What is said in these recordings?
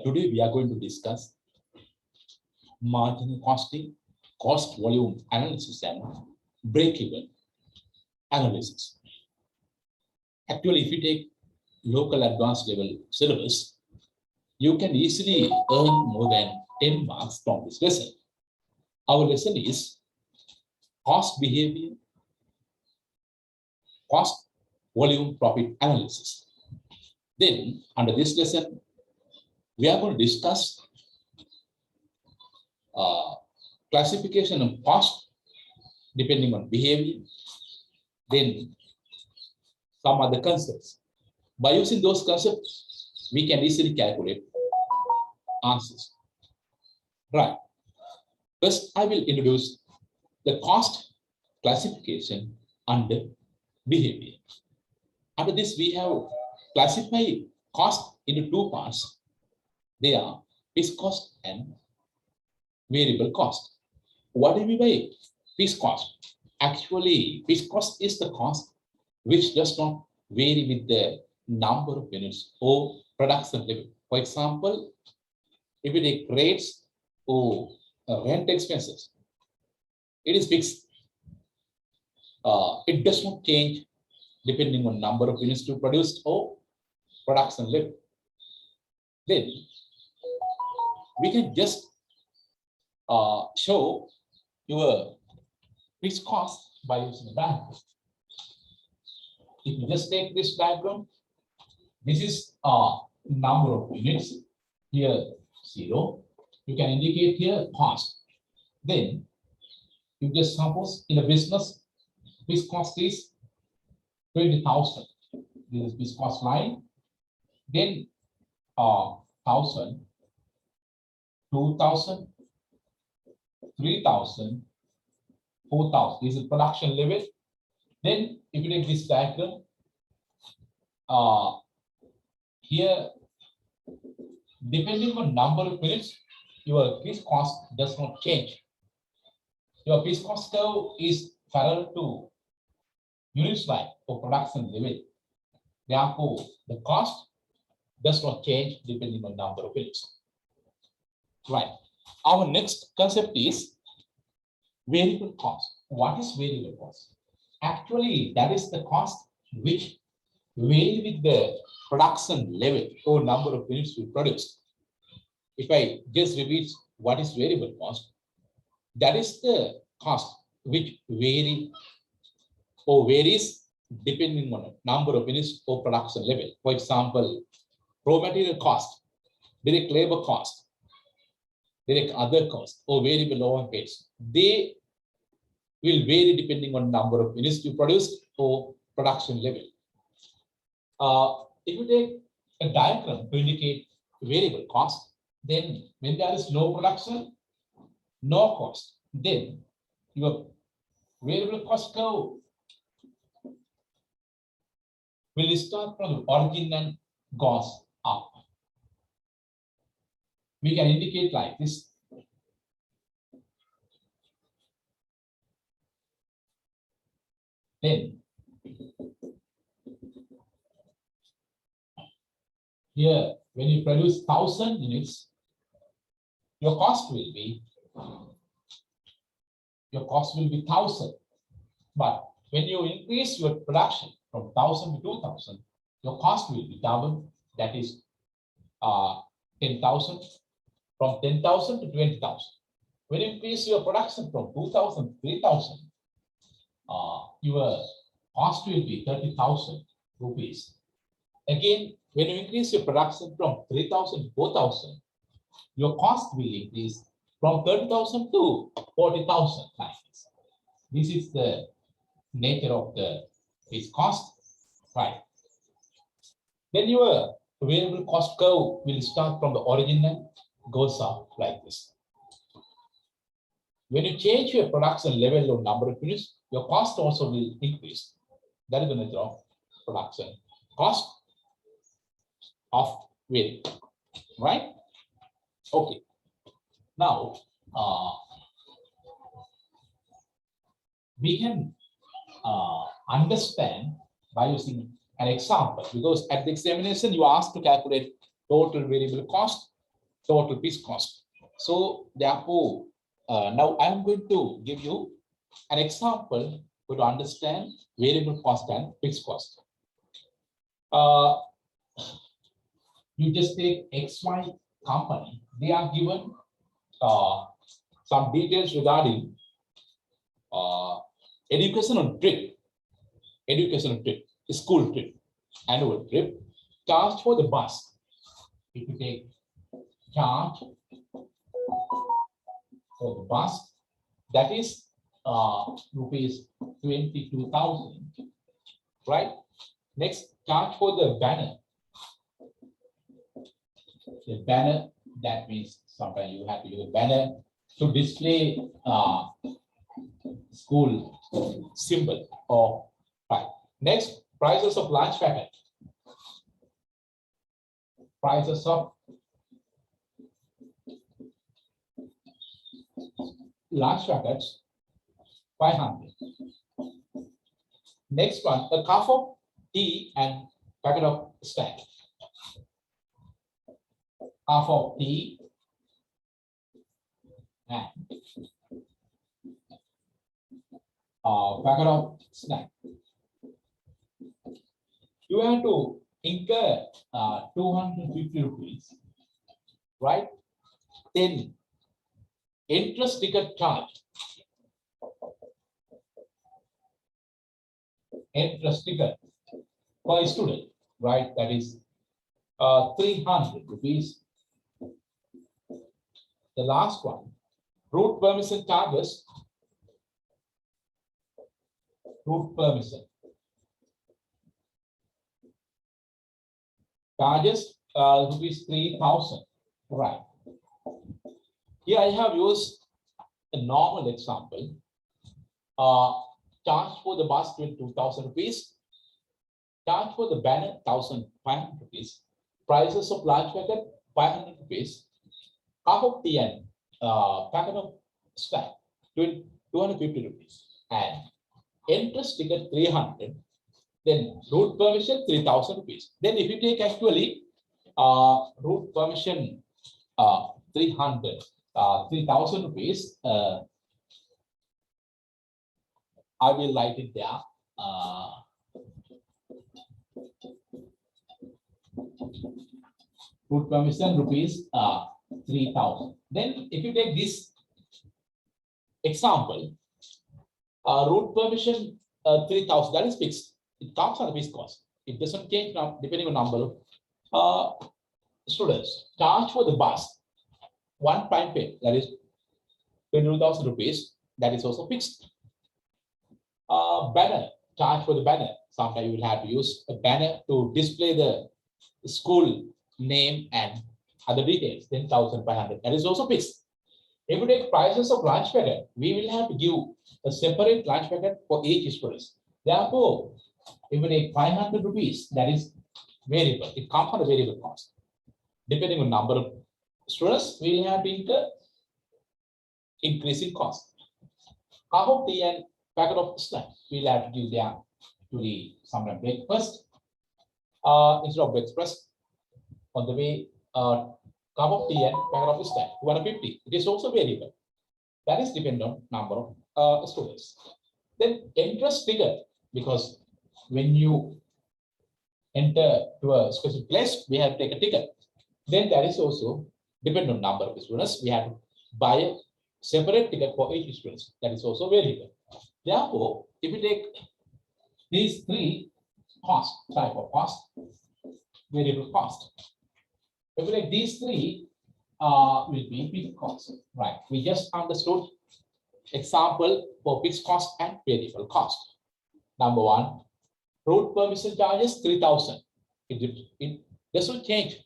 Today we are going to discuss marginal costing, cost volume analysis, and break-even analysis. Actually, if you take local advanced level syllabus, you can easily earn more than 10 marks from this lesson. Our lesson is cost behavior, cost volume profit analysis. Then, under this lesson, we are going to discuss classification of cost depending on behavior, then some other concepts. By using those concepts, we can easily calculate answers. Right. First, I will introduce the cost classification under behavior. Under this, we have classified cost into two parts. They are fixed cost and variable cost. What do you mean by fixed cost? Actually, fixed cost is the cost which does not vary with the number of units or production level. For example, if you take rates or rent expenses, it is fixed. It does not change depending on number of units to produce or production level. Then we can just show your fixed cost by using a diagram. If you just take this diagram, this is number of units, here 0. You can indicate here cost. Then you just suppose in a business, fixed cost is 20,000. This is fixed cost line. Then 1,000, 2,000, 3,000, 4,000. This is production level. Then, if you take this diagram, here, depending on number of units, your fixed cost does not change. Your fixed cost curve is parallel to units line for production level. Therefore, the cost does not change depending on number of units. Right. Our next concept is variable cost. What is variable cost? Actually, that is the cost which vary with the production level or number of units we produce. If I just repeat what is variable cost, that is the cost which vary or varies depending on number of units or production level. For example, raw material cost, direct labor cost, direct other costs, or variable overheads. They will vary depending on number of units you produce or production level. If you take a diagram to indicate variable cost, then when there is no production, no cost, then your variable cost curve will start from the origin and goes up. We can indicate like this. Then here, when you produce 1,000 units, your cost will be 1,000. But when you increase your production from 1,000 to 2,000, your cost will be double. That is 10,000. From 10,000 to 20,000. When you increase your production from 2,000 to 3,000, your cost will be 30,000 rupees. Again, when you increase your production from 3,000 to 4,000, your cost will increase from 30,000 to 40,000. This is the nature of the fixed cost, right? Then your variable cost curve will start from the origin and goes up like this. When you change your production level or number of units, your cost also will increase. That is the nature of production cost of variable, right? Okay. Now, we can understand by using an example, because at the examination you are asked to calculate total variable cost, total piece cost. So therefore, now I am going to give you an example to understand variable cost and fixed cost. You just take XY company, they are given some details regarding educational trip, school trip, annual trip, charge for the bus. If you take charge for the bus, that is rupees 22,000, right? Next, charge for the banner. The banner, that means sometimes you have to use a banner to display school symbol or right. Next, prices of lunch packet. Prices of lunch packets, 500. Next one, a cup of tea and packet of snack. Cup of tea and packet of snack. You have to incur 250 rupees, right? Then interest ticket charge. Interest ticket per student, right? That is 300 rupees. The last one, route permission charges. Route permission charges rupees 3,000, right? Here I have used a normal example. Charge for the bus 22,000 rupees. Charge for the banner 1,500 rupees. Prices of lunch packet 500 rupees. Cup of tea and packet of snack 250 rupees. And interest ticket 300. Then route permission 3,000 rupees. Then if you take actually route permission 300, 3,000 rupees, I will write it there. Route permission rupees 3,000. Then if you take this example, route permission 3,000, that is fixed. It comes on the fixed cost. It doesn't change now depending on number of students. Charge for the bus, one time pay, that is 22,000 rupees. That is also fixed. Banner, charge for the banner. Sometimes you will have to use a banner to display the school name and other details. 10,500. That is also fixed. If you take prices of lunch packet, we will have to give a separate lunch packet for each student. Therefore, if we take 500 rupees, that is variable. It comes on a variable cost. Depending on number of students, we will have to incur increasing cost. Cup of tea and packet of snack, we'll have to give there to the sometimes breakfast. Instead of breakfast, on the way, cup of tea and packet of snack, 250. It is also variable. That is dependent on number of students. Then interest ticket, because when you enter to a specific place, we have to take a ticket. Then that is also dependent on number of students. We have to buy a separate ticket for each student. That is also variable. Therefore, if you take these three type of cost, variable cost. If you take these three, will be fixed cost. Right. We just understood example for fixed cost and variable cost. Number one, route permission charges 3,000. It doesn't change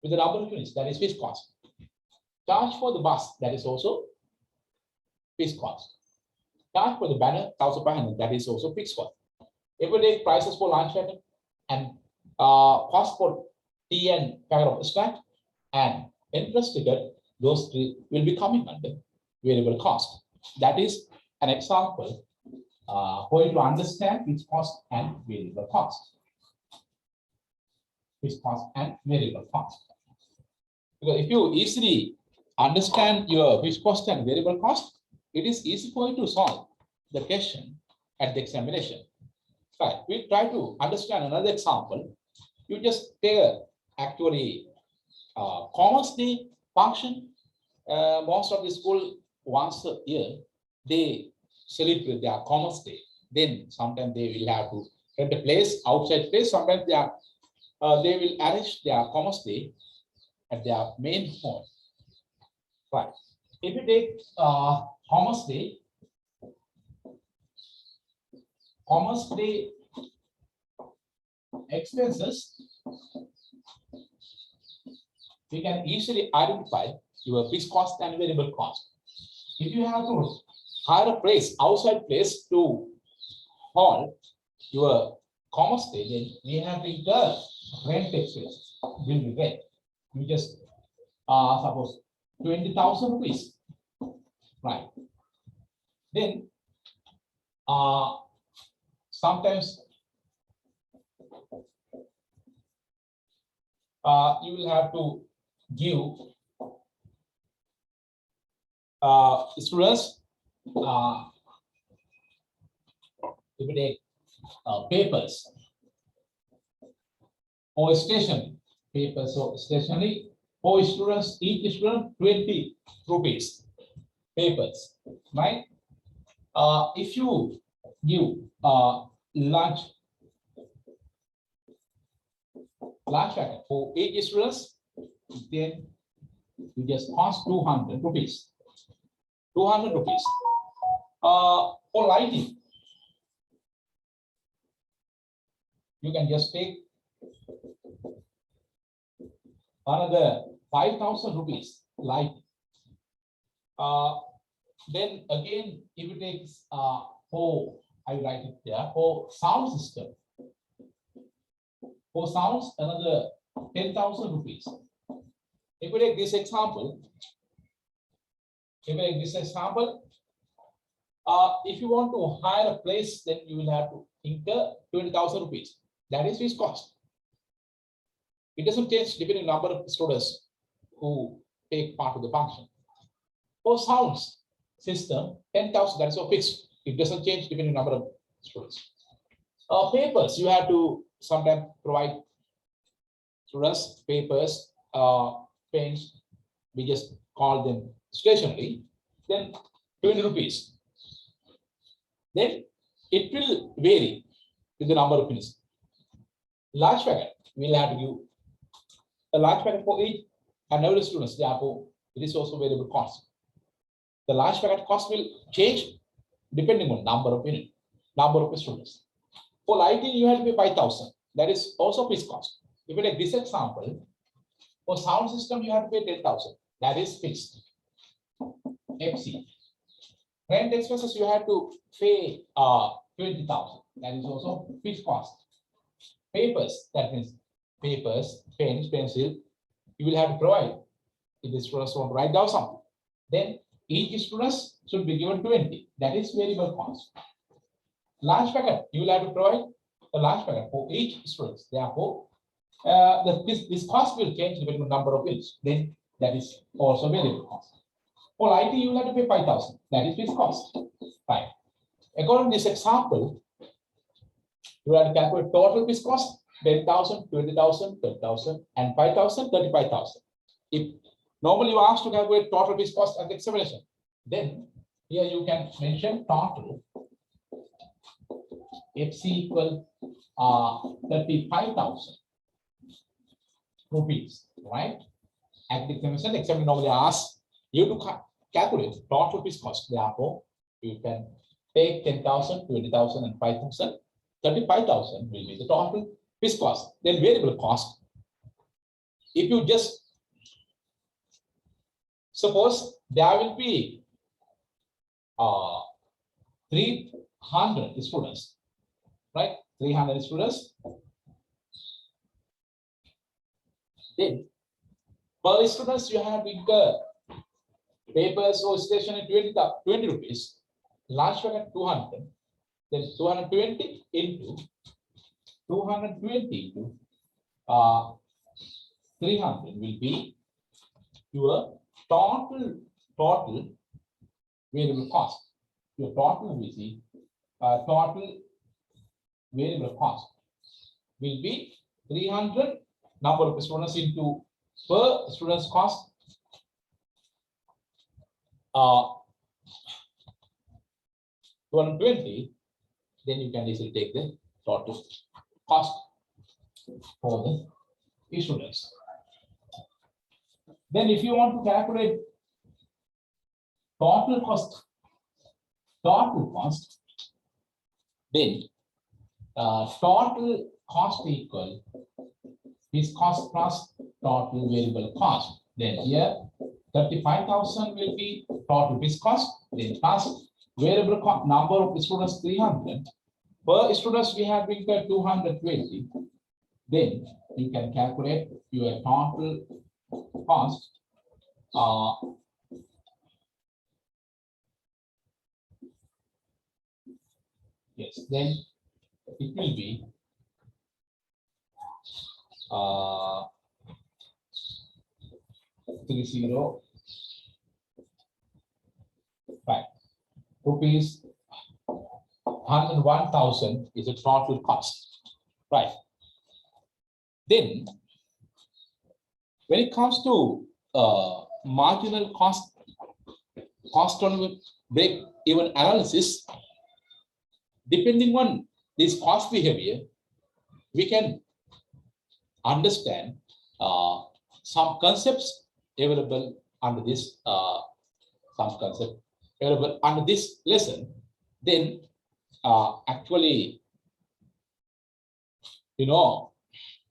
with the number of units. That is fixed cost. Charge for the bus, that is also fixed cost. Charge for the banner 1,500. That is also fixed cost. If we take prices for lunch packet and cost for tea and packet of snack and interest ticket, those three will be coming under variable cost. That is an example for you to understand fixed cost and variable cost. fixed cost and variable cost. Because if you easily understand your fixed cost and variable cost, it is easy for you to solve the question at the examination. Right, we try to understand another example. You just take actually commerce function. Most of the school once a year they celebrate their commerce day. Then sometimes they will have to rent a place, outside place. Sometimes they will arrange their commerce day at their main hall. Right. If you take commerce day expenses, we can easily identify your fixed cost and variable cost. If you have to hire a place, outside place to hold your commerce day, then we have to incur rent expenses. Will be rent. You just suppose 20,000 rupees, right? Then sometimes you will have to give students if you take papers or stationery, papers or stationery for students, each student 20 rupees papers, right? If you give lunch packet for each students, then you just cost 200 rupees. 200 rupees. For lighting, you can just take another 5,000 rupees lighting. Then again, if you take I write it there, for sound system, for sounds another 10,000 rupees. If we take this example, if you want to hire a place, then you will have to incur 20,000 rupees. That is fixed cost. It doesn't change depending on number of students who take part of the function. For sounds system, 10,000, that is so fixed. It doesn't change depending on number of students. Papers, you have to sometimes provide students papers, pens, we just call them stationery, then 20 rupees. Then it will vary with the number of pens. Large packet, we'll have to give a large packet for each and every students, therefore it is also variable cost. The large packet cost will change depending on number of units, number of students. For lighting, you have to pay 5,000. That is also fixed cost. If you take this example, for sound system, you have to pay 10,000. That is fixed. FC. Rent expenses, you have to pay 20,000. That is also fixed cost. Papers, that means papers, pens, pencil, you will have to provide. If the students want to write down something, then each student should be given 20. That is variable cost. Large packet, you will have to provide a large packet for each student. Therefore, this cost will change depending on number of units. Then that is also variable cost. For lighting, you will have to pay 5,000. That is fixed cost. Right. According to this example, you have to calculate total fixed cost: 10,000, 20,000, 10,000, and 5,000, 35,000. If normally you are asked to calculate total fixed cost at the examination, then here you can mention total FC equal 35,000 rupees, right? At the examination, examiner normally asks you to calculate total fixed cost. Therefore, you can take 10,000, 20,000, and 5,000. 35,000 will be the total fixed cost. Then variable cost. If you just suppose there will be 300 students, right? 300 students. Then per students you have to incur papers or stationery 20 rupees, large packet 200, then 220 into 220 into 300 will be your total variable cost. Your total will be total variable cost will be 300 number of students into per student's cost 220. Then you can easily take the total cost for the students. Then if you want to calculate total cost, then total cost equal is cost plus total variable cost. Then here 35,000 will be total fixed cost, then plus variable cost, number of students 300. Per students we have been 220. Then you can calculate your total cost. Yes, then it will be 305 rupees 101,000 is a total cost, right? Then when it comes to marginal cost on break even analysis, depending on this cost behavior, we can understand some concepts available under this lesson. Then actually,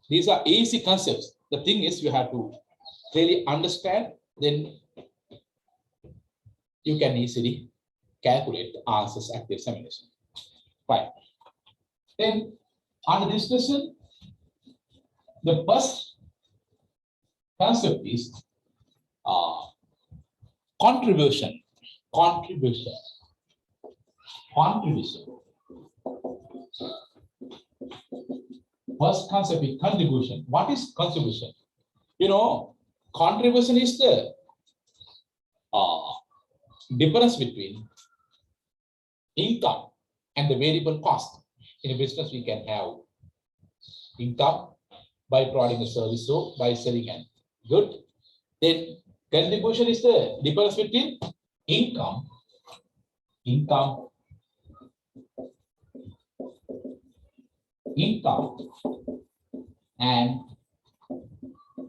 these are easy concepts. The thing is, you have to really understand, then you can easily calculate the answers at the examination. Right. Then under this lesson, the first concept is contribution. First concept is contribution. What is contribution? Contribution is the difference between income and the variable cost. In a business, we can have income by providing a service or by selling a good. Then contribution is the difference between income and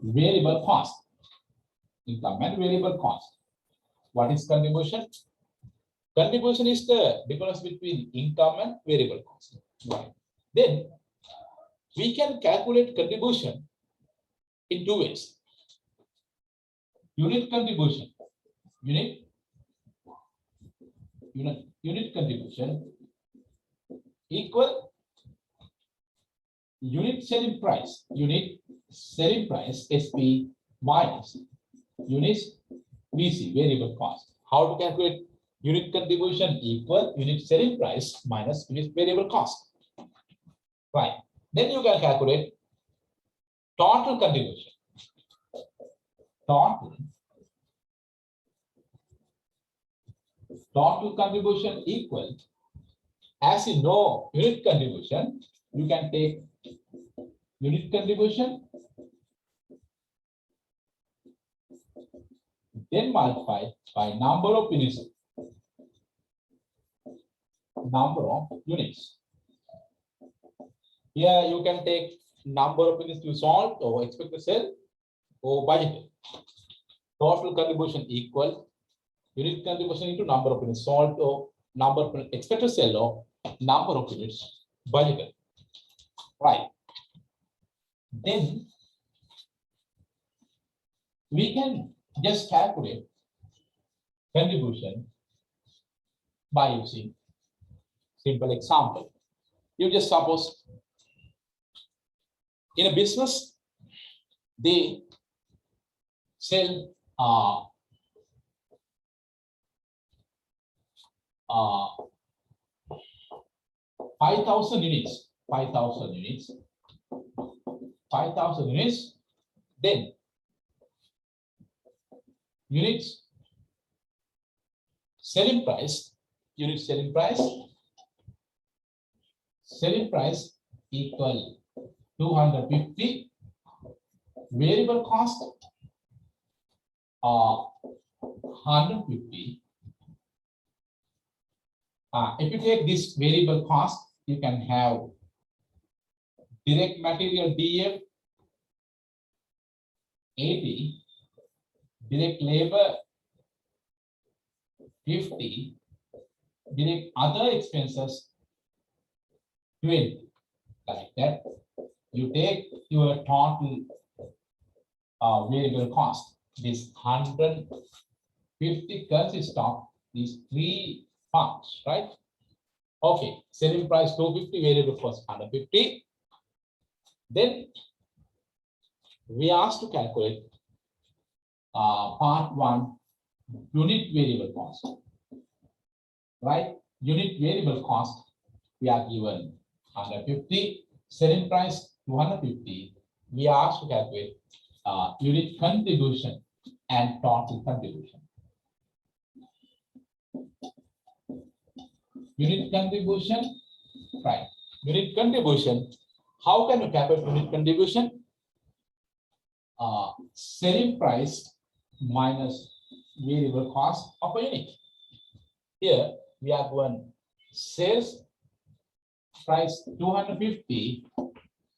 variable cost. Income and variable cost. What is contribution? Contribution is the difference between income and variable cost. Right. Then we can calculate contribution in two ways. Unit contribution. Unit contribution equal unit selling price. Unit selling price SP minus unit VC, variable cost. How to calculate unit contribution equal unit selling price minus unit variable cost. Right. Then you can calculate total contribution. Total contribution equal, as you know, unit contribution, you can take unit contribution, then multiply by number of units. Here you can take number of units you sold or expect to sell or budgeted. Total contribution equal unit contribution into number of units sold or number of units expected to sell or number of units budgeted. Right. Then we can just calculate contribution by using simple example. You just suppose in a business, they sell 5,000 units. 5,000 5,000 units, then units selling price, unit selling price equal 250, variable cost 150. If you take this variable cost, you can have direct material DF 80, direct labor 50, direct other expenses 20. Like that, you take your total variable cost. This 150 consists of these three parts, right? Okay, selling price 250, variable cost 150. Then we asked to calculate part one, unit variable cost, right? Unit variable cost, we are given 150, selling price 250. We are asked to calculate unit contribution and total contribution. Unit contribution, right? Unit contribution. How can you calculate unit contribution? Selling price minus variable cost of a unit. Here we are going sales price 250,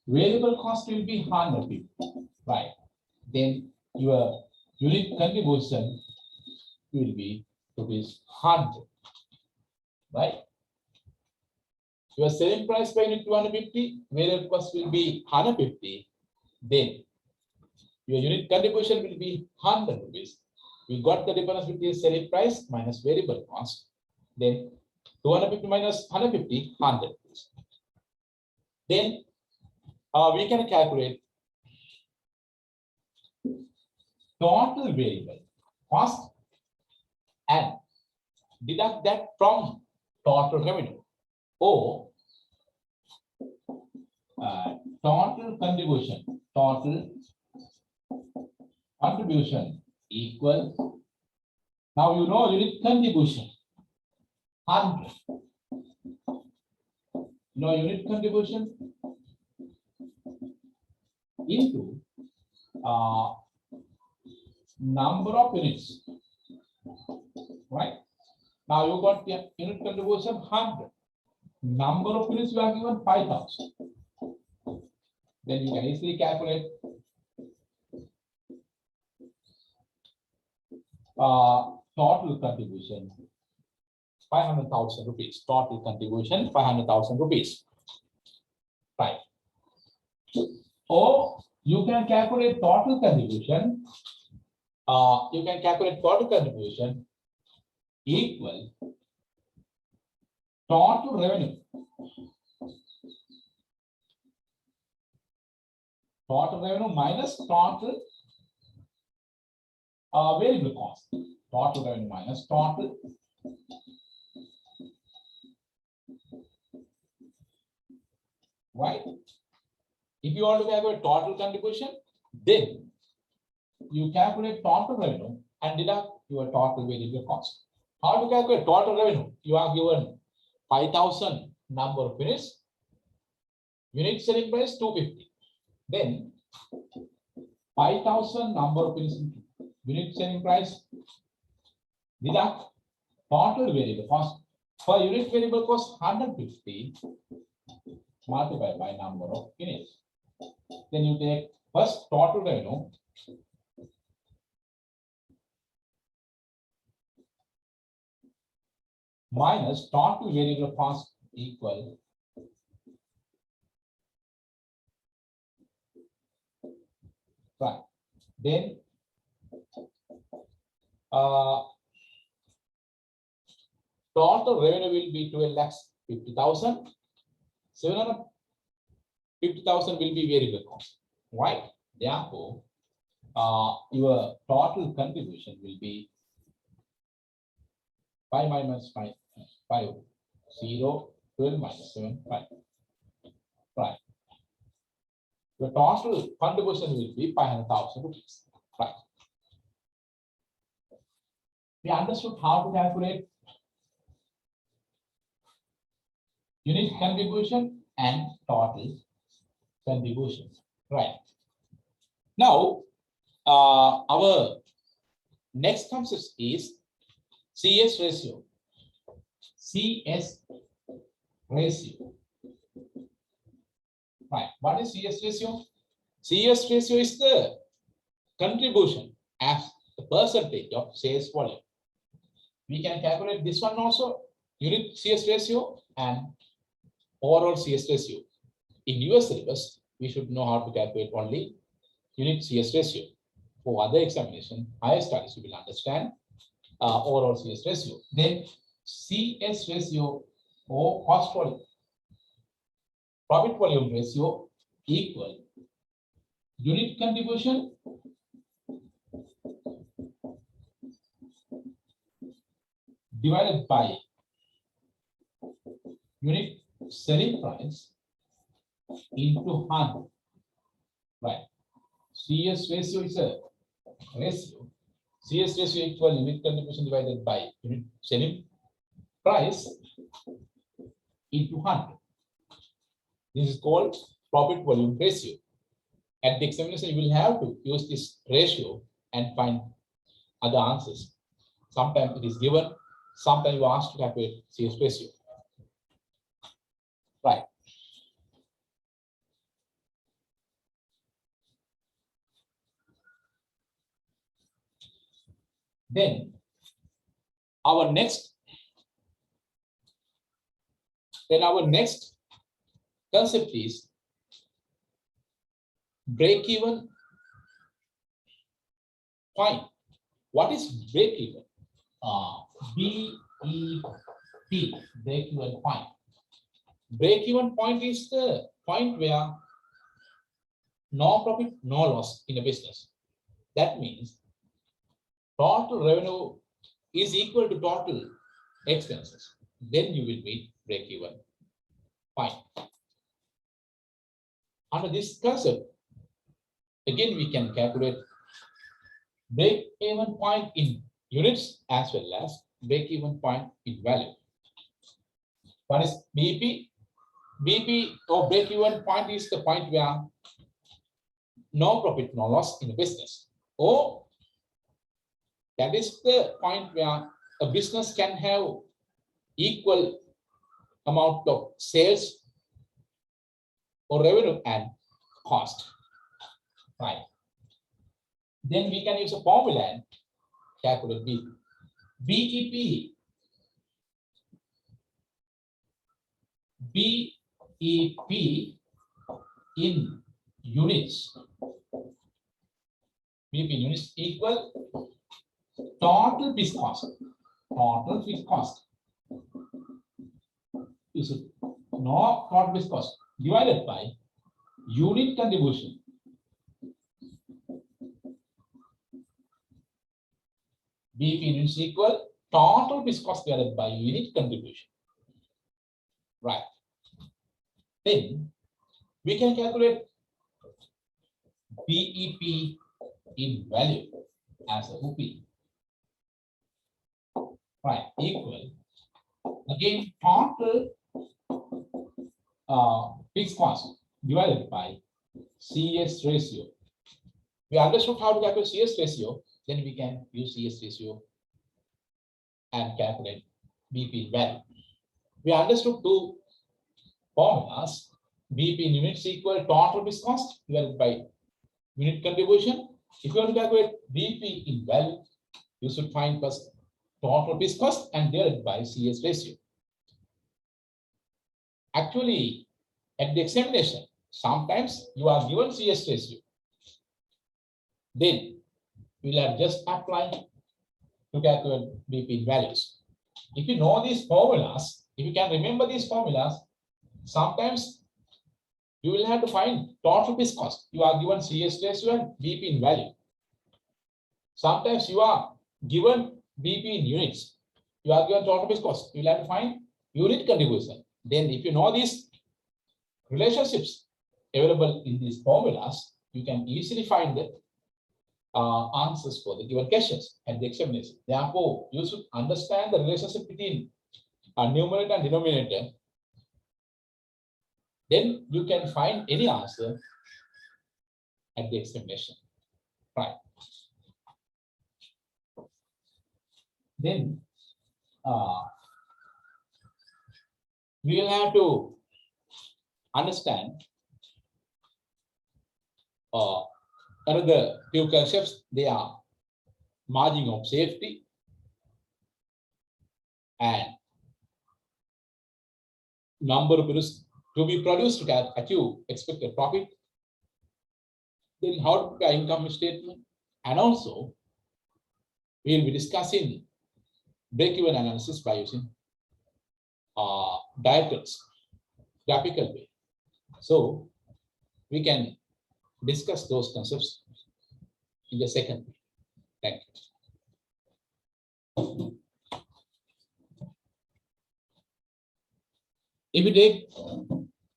variable cost will be 150, right? Then your unit contribution will be rupees 100, right? Your selling price per unit 250, variable cost will be 150, then your unit contribution will be 100 rupees. We got the difference between selling price minus variable cost. Then 250 minus 150, 100 rupees. Then we can calculate total variable cost and deduct that from total revenue, or total contribution equal, now you know unit contribution 100, unit contribution into number of units, right? Now you got the unit contribution 100, number of units you are given 5,000. Then you can easily calculate total contribution 500,000 rupees. Total contribution 500,000 rupees, right? Or you can calculate total contribution. You can calculate total contribution equal total revenue. Total revenue minus total variable cost. Total revenue minus total right? If you want to calculate total contribution, then you calculate total revenue and deduct your total variable cost. How to calculate total revenue? You are given 5,000 number of units, unit selling price 250. Then 5,000 number of units, unit selling price, deduct total variable cost. For unit variable cost 150 multiplied by number of units. Then you take first total revenue minus total variable cost equal right. Then total revenue will be 12,50,000. 750,000 will be variable cost, right? Therefore, your total contribution will be 5 minus 5, 5, 0, 12 minus 7, 5, right? your total contribution will be 500,000 rupees. Right. We understood how to calculate unit contribution and total contribution. Right. Now, our next concept is CS ratio. CS ratio. Right. What is CS ratio? CS ratio is the contribution as the percentage of sales volume. We can calculate this one also, unit CS ratio and overall CS ratio. In your syllabus, we should know how to calculate only unit CS ratio. For other examination, higher studies, you will understand overall CS ratio. Then CS ratio or cost volume, profit volume ratio equal unit contribution divided by unit selling price into 100. Right. CS ratio is a ratio. CS ratio equal unit contribution divided by unit selling price into 100. This is called profit volume ratio. At the examination, you will have to use this ratio and find other answers. Sometimes it is given, sometimes you are asked to calculate CS ratio. Right. Then our next concept is break-even point. What is break-even? BEP, break-even point. Break-even point is the point where no profit, no loss in a business. That means total revenue is equal to total expenses. Then you will meet break-even point. Under this concept, again we can calculate break-even point in units as well as break-even point in value. What is BP? BP or break-even point is the point where no profit, no loss in a business. Or that is the point where a business can have equal amount of sales or revenue and cost. Right. Then we can use a formula and calculate BP. BEP. BEP in units. BEP in units equal total fixed cost. Total fixed cost. Is it no total fixed cost divided by unit contribution. BEP in units equal total fixed cost divided by unit contribution. Right. Then we can calculate BEP in value as a UP. Right, equal again total fixed cost divided by CS ratio. We understood how to calculate CS ratio, then we can use CS ratio and calculate BEP in value. We understood two formulas. BEP in units equal total fixed cost divided by unit contribution. If you want to calculate BEP in value, you should find first total fixed cost and divided by CS ratio. Actually, at the examination, sometimes you are given CS ratio. Then you will have just apply to calculate BEP in values. If you know these formulas, if you can remember these formulas, sometimes you will have to find total fixed cost. You are given CS ratio and BEP in value. Sometimes you are given BEP in units. You are given total fixed cost. You will have to find unit contribution. Then if you know these relationships, available in these formulas, you can easily find the answers for the given questions at the examination. Therefore, you should understand the relationship between numerator and denominator. Then you can find any answer at the examination. Right. Then we will have to understand another few concepts. They are margin of safety and number of units to be produced to achieve expected profit. Then how to prepare income statement, and also we will be discussing break-even analysis by using diagrams, graphical way. So we can discuss those concepts in the second. Thank you. If you take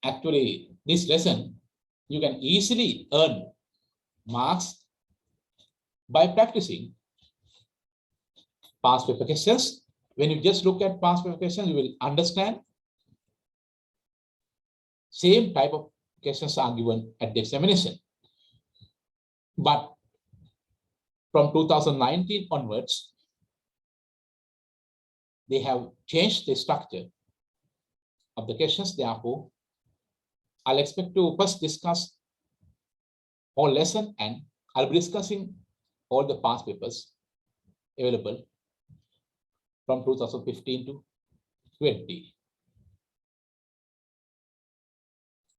actually this lesson, you can easily earn marks by practicing past paper questions. When you just look at past paper questions, you will understand same type of questions are given at the examination. But from 2019 onwards, they have changed the structure of the questions. Therefore, I'll expect to first discuss whole lesson, and I'll be discussing all the past papers available from 2015 to 20.